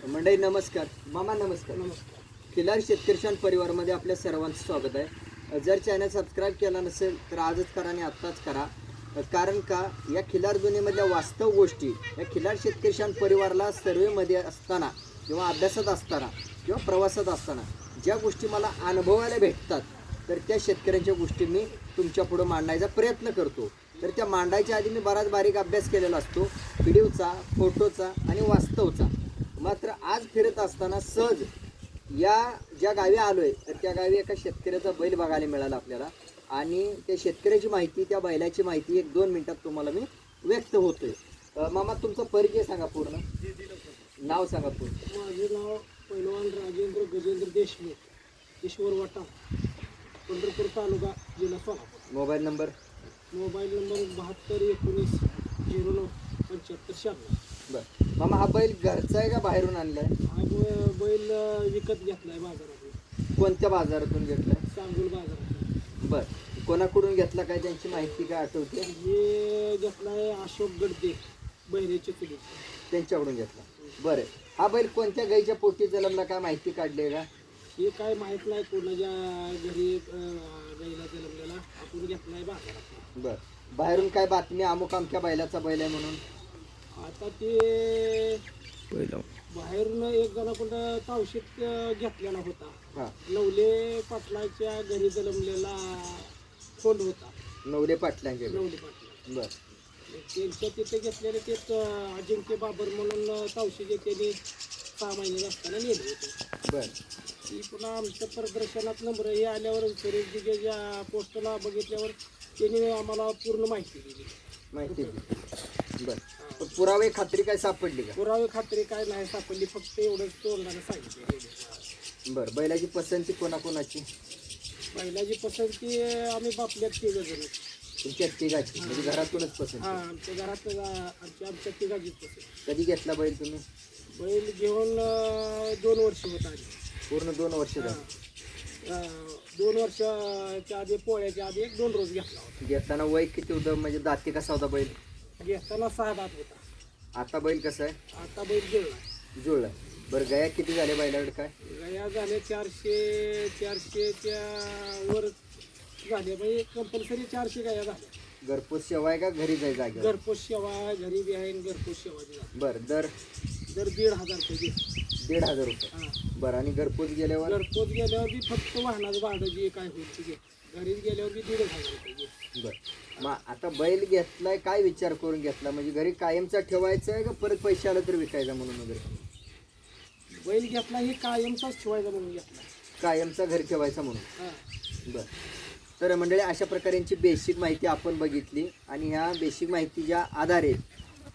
मंडळी नमस्कार. मामा नमस्कार. नमस्कार. खिलार शेतकरी परिवारमध्ये आपल्या सर्वांचं स्वागत आहे. जर चॅनल सबस्क्राईब केला नसेल तर आजच करा आणि आत्ताच करा. कारण का या खिलार दुनियेमधल्या वास्तव गोष्टी या खिलार शेतकरी परिवाराला सर्वेमध्ये असताना किंवा अभ्यासात असताना किंवा प्रवासात असताना ज्या गोष्टी मला अनुभवायला भेटतात तर त्या शेतकऱ्यांच्या गोष्टी मी तुमच्या पुढं मांडायचा प्रयत्न करतो. तर त्या मांडायच्या आधी मी बराच बारीक अभ्यास केलेला असतो, व्हिडिओचा, फोटोचा आणि वास्तवचा. मात्र आज फिरत असताना सहज या ज्या गावी आलो आहे तर त्या गावी एका शेतकऱ्याचा बैल बघायला मिळाला आपल्याला आणि त्या शेतकऱ्याची माहिती, त्या बैलाची माहिती 1-2 मिनिटात तुम्हाला मी व्यक्त होतोय. मामा तुमचा परिचय सांगा, पूर्ण नाव सांगा पूर्ण. माझे नाव पैलवान राजेंद्र गजेंद्र देशमुख, ईश्वर वाटा, पंढरपूर तालुका, जिल्हा Solapur. Mobile number? Mobile number 72 19 09 75 96. बरं मामा, हा बैल घरचा आहे का बाहेरून आणलाय? हा बैल विकत घेतलाय बाजारातून. कोणत्या बाजारातून घेतलाय? सांगोल बाजारातून. बरं, कोणाकडून घेतला काय, त्यांची माहिती काय आठवते? हे घेतलाय अशोक गडदे, बहिरेचे चुली, त्यांच्याकडून घेतला. बरं, हा बैल कोणत्या गाईच्या पोटी जन्मला काय माहिती काढली आहे का? हे काय माहीत नाही, कोणाच्या घरी गाईला जन्मलेला. आपण घेतलाय बाजारात. बरं, बाहेरून काय बातमी अमुक आमच्या बैलाचा बैल आहे म्हणून? आता ते बाहेरून एक जणाकडं तावशीत घेतलेला होता. हां, नवले पाटलाच्या घरी जन्मलेला खोंड होता. नवले पाटलांचे. नवले पाटला बरं त्यांच्या तिथे घेतलेले ते अजिंक्य बाबर म्हणून तावशीचे त्यांनी 6 महिने असताना नेले होते. बरं ती पुन्हा आमच्या प्रदर्शनात नंबर हे आल्यावर ज्या पोस्टला बघितल्यावर त्यांनी आम्हाला पूर्ण माहिती दिली. माहिती दिली. बरं, पण पुरावे खात्री काय सापडली का? पुरावे खात्री काय नाही सापडली, फक्त एवढंच तोंडाने सांगितलं. बरं, बैलाची पसंती कोणाकोणाची? बैलाची पसंती आम्ही बापल्यात 3 जण. तुमच्या तिघाची म्हणजे घरातूनच पसंत? हा, आमच्या घरात आमच्या तिघाचीच पसंत. कधी घेतला बैल तुम्ही? बैल घेऊन 2 वर्ष होत आली. पूर्ण 2 वर्ष झाली. 2 वर्षाच्या आधी, पोळ्याच्या आधी 1-2 रोज घेतला होता. घेताना वय किती होतं, म्हणजे दाती कसा होता बैल? घेताना 6 दात होता. आता बैल कसा आहे? आता बैल गिळला. जुळला. बरं, गया किती झाले बैलाकडे काय? गया झाले 400च्या वर झाले, म्हणजे कंपल्सरी 400 गया झाल्या. घरपोच सेवा आहे का घरी जाय जागे? घरपोच सेवा घरी बी आहे, घरपोच सेवा बी आहे. बरं, दर 1,500 रुपये घेत. 1,500 रुपये. हां, बरं, आणि घरपोच गेल्यावर? घरपोच गेल्यावर बी फक्त वाहनाचं भाडं जे काय होईल ते घेत. घरीच गेल्यावर बी 1,500 रुपये घेत. बरं, मग आता बैल घेतलाय काय विचार करून घेतला, म्हणजे घरी कायमचा ठेवायचा आहे का परत पैसे आलं तर विकायचा म्हणून वगैरे? बैल घेतला हे कायमचाच ठेवायचा म्हणून घेतला. कायमचा घरी ठेवायचा म्हणून. हां, बरं, तर मंडळी अशा प्रकारेची बेसिक माहिती आपण बघितली आणि ह्या बेसिक माहितीच्या आधारे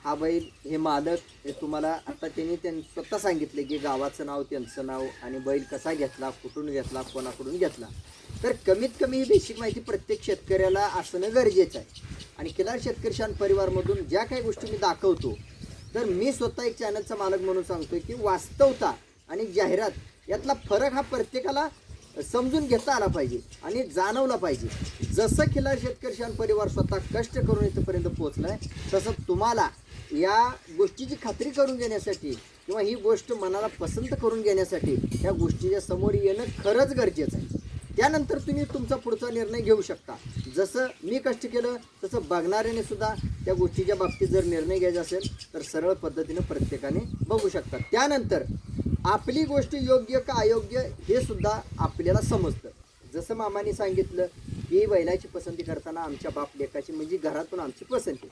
हा बैल, हे मालक, हे तुम्हाला आता त्यांनी स्वतः सांगितले की गावाचं नाव, त्यांचं नाव आणि बैल कसा घेतला, कुठून घेतला, कोणाकडून घेतला. तर कमीत कमी ही बेसिक माहिती प्रत्येक शेतकऱ्याला असणं गरजेचं आहे. आणि खिलार शेतकरी परिवारमधून ज्या काही गोष्टी मी दाखवतो तर मी स्वतः एक चॅनलचा मालक म्हणून सांगतोय की वास्तवता आणि जाहिरात यातला फरक हा प्रत्येकाला समजून घेता आला पाहिजे आणि जाणवला पाहिजे. जसं खिलार शेतकरी परिवार स्वतः कष्ट करून इथंपर्यंत पोहोचलाय तसं तुम्हाला या गोष्टीची खात्री करून घेण्यासाठी किंवा ही गोष्ट मनाला पसंत करून घेण्यासाठी या गोष्टीच्या समोर येणं खरंच गरजेचं आहे. त्यानंतर तुम्ही तुमचा पुढचा निर्णय घेऊ शकता. जसं मी कष्ट केलं तसं बघणाऱ्याने सुद्धा त्या गोष्टीच्या बाबतीत जर निर्णय घ्यायचा असेल तर सरळ पद्धतीनं प्रत्येकाने बघू शकतात. त्यानंतर आपली गोष्ट योग्य का अयोग्य हे सुद्धा आपल्याला समजतं. जसं मामाने सांगितलं की बैलाची पसंती करताना आमच्या बाप लेकाची म्हणजे घरातून आमची पसंती,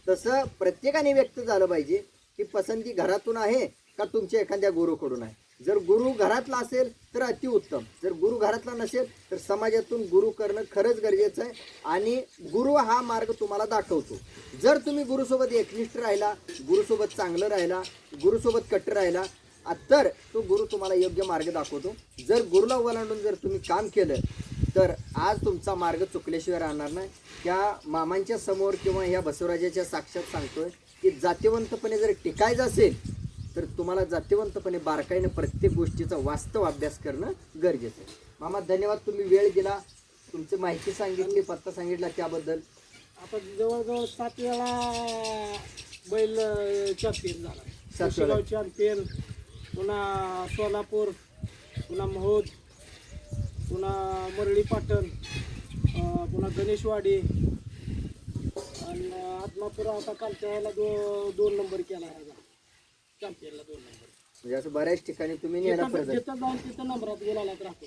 तसं प्रत्येकाने व्यक्त झालं पाहिजे की पसंती घरातून आहे का तुमच्या एखाद्या गुरुकडून आहे. जर गुरु घरातला असेल तर अतिउत्तम, जर गुरु घरातला नसेल तर समाजातून गुरु करणं खरंच गरजेचं आहे. आणि गुरु हा मार्ग तुम्हाला दाखवतो. जर तुम्ही गुरुसोबत एकनिष्ठ राहिला, गुरुसोबत चांगलं राहिला, गुरुसोबत कट्टर राहिला तर तो गुरु तुम्हाला योग्य मार्ग दाखवतो. जर गुरुला ओलांडून जर तुम्ही काम केलं तर आज तुमचा मार्ग चुकल्याशिवाय राहणार नाही. त्या मामांच्या समोर किंवा ह्या बसवराजाच्या साक्षात सांगतोय की जातीवंतपणे जर टिकायचं असेल तर तुम्हाला जातीवंतपणे बारकाईने प्रत्येक गोष्टीचा वास्तव अभ्यास करणं गरजेचं आहे. मामा धन्यवाद, तुम्ही वेळ दिला, तुमची माहिती सांगितली, पत्ता सांगितला त्याबद्दल. आपण जवळजवळ 7 वेळा बैल चॅम्पियन झाला. 7 वेळा चॅम्पियन, पुन्हा सोलापूर, पुन्हा महोद, पुन्हा मरळी पाटण, पुन्हा गणेशवाडी आणि आत्मापूर. आता कालच्या याला 2 नंबर केला आहे चॅम्पियनला 2 नंबर. म्हणजे असं बऱ्याच ठिकाणी तुम्ही नेला प्रदर्शन. जिथं जाऊन तिथं नंबरात गुलालात राहतो.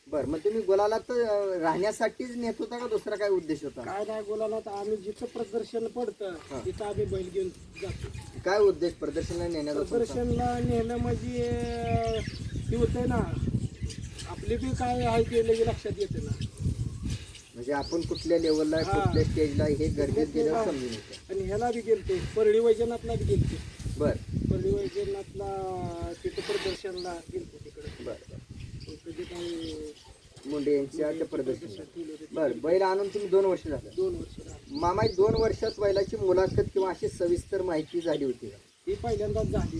बरं, मग तुम्ही गुलालात राहण्यासाठीच नेत होता का दुसरा काय उद्देश होता? काय नाही गुलालात आम्ही जिथं प्रदर्शन पडतं तिथं आम्ही बैल घेऊन जातो. काय उद्देश प्रदर्शनला नेण्याचा तुमचा? प्रदर्शनला नेलं म्हणजे हे होतंय ना, आपली बी काय आहे ते लगे लक्षात येते ना. म्हणजे आपण कुठल्या लेवलला कुठल्या स्टेजला हे गरजेचं केलं समजून येतं. आणि ह्याला बी गेलते परळी वैजनाथला बी गेलते. बरं परळी वैजनाथला तिथं प्रदर्शनला गेलते तिकडे. बरं कधी काही मुंडे यांच्या त्या प्रदर्शन. ठेवले होते. बरं, बैल आणून तुम्ही 2 वर्ष झालं. 2 वर्ष झाली. मामा 2 वर्षात बैलाची मुलाखत किंवा अशी सविस्तर माहिती झाली होती का? ही पहिल्यांदाच झाली.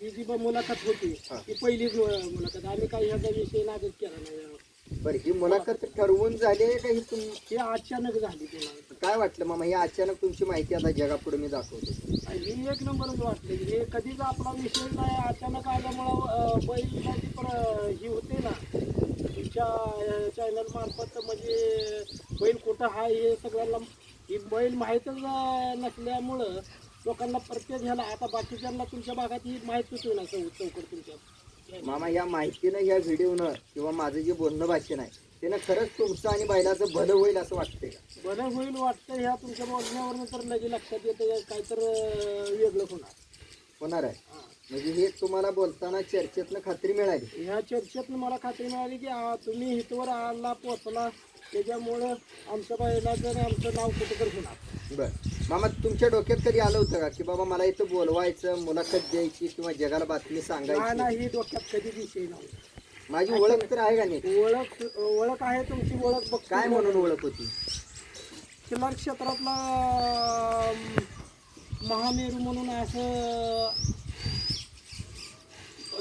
ही जी मुलाखत होती ती पहिलीच मुलाखत. आम्ही काही ह्याचा विषय नादच केला नाही. बरं, ही मुलाखत ठरवून झाली आहे का ही ही अचानक झाली ती मुलाखत. काय वाटलं मामा, ही अचानक तुमची माहिती आता जगापुढे मी दाखवतो? ही एक नंबरच वाटली. हे कधीच आपला विषय नाही, अचानक आल्यामुळं बैलाची ही होते ना तुमच्या चॅनल मार्फत. म्हणजे बैल कुठं आहे हे सगळ्यांना ही बैल माहीतच नसल्यामुळं लोकांना प्रत्येक ह्याला आता बाकीच्यांना तुमच्या भागात ही माहीत होती ना चौकड तुमच्या. मामा, या माहितीनं या व्हिडिओनं किंवा माझं जे बोलणं भाषण आहे त्यानं खरंच तुमचं आणि बैलाचं भलं होईल असं वाटतंय का? बरं होईल वाटतं. ह्या तुमच्या बोलण्यावरनं तर लगे लक्षात येतं काय तर वेगळं होणार आहे. म्हणजे हे तुम्हाला बोलताना चर्चेतनं खात्री मिळाली? ह्या चर्चेतनं मला खात्री मिळाली की तुम्ही इथवर आला पोचला त्याच्यामुळं आमच्या बैलाचं आणि आमचं नाव कुठं तर होणार. बरं मामा, तुमच्या डोक्यात कधी आलं होतं का की बाबा मला इथं बोलवायचं, मुलाखत द्यायची किंवा जगाला बातमी सांगायची? नाही, डोक्यात कधी विषय नाही. माझी ओळख तर आहे का नाही? ओळख आहे तुमची. ओळख बघ काय म्हणून ओळख होती? खिलार क्षेत्रातला महामेरू म्हणून असं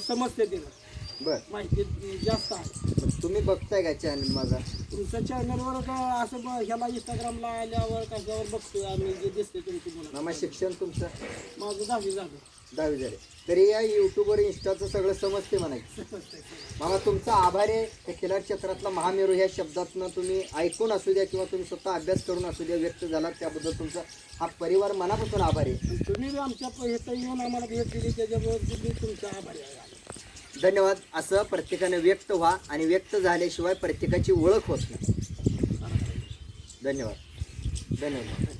समजते तिला. बरं, माहिती जास्त आहे. तुम्ही बघताय का चॅनल माझा? तुमच्या चॅनलवर असं ह्याला इंस्टाग्रामला आल्यावर कशावर बघतोय आम्ही जे दिसते तुमची मुलं. मामा, शिक्षण तुमचं? माझं 10वी झालं. 10वी झाले तरी या युट्यूबवर इंस्टाचं सगळं समजते म्हणायचं. मामा, तुमचा आभार आहे. त्या खिलार क्षेत्रातला महामेरू ह्या शब्दातनं तुम्ही ऐकून असू द्या किंवा तुम्ही स्वतः अभ्यास करून असू द्या व्यक्त झाला, त्याबद्दल तुमचा हा परिवार मनापासून आभार आहे. तुम्ही बी आमच्या इथं येऊन आम्हाला भेट दिली त्याच्यामुळे तुम्ही तुमचा आभारी आहे. धन्यवाद. असं प्रत्येकाने व्यक्त व्हा आणि व्यक्त झाल्याशिवाय प्रत्येकाची ओळख होत नाही. धन्यवाद. धन्यवाद.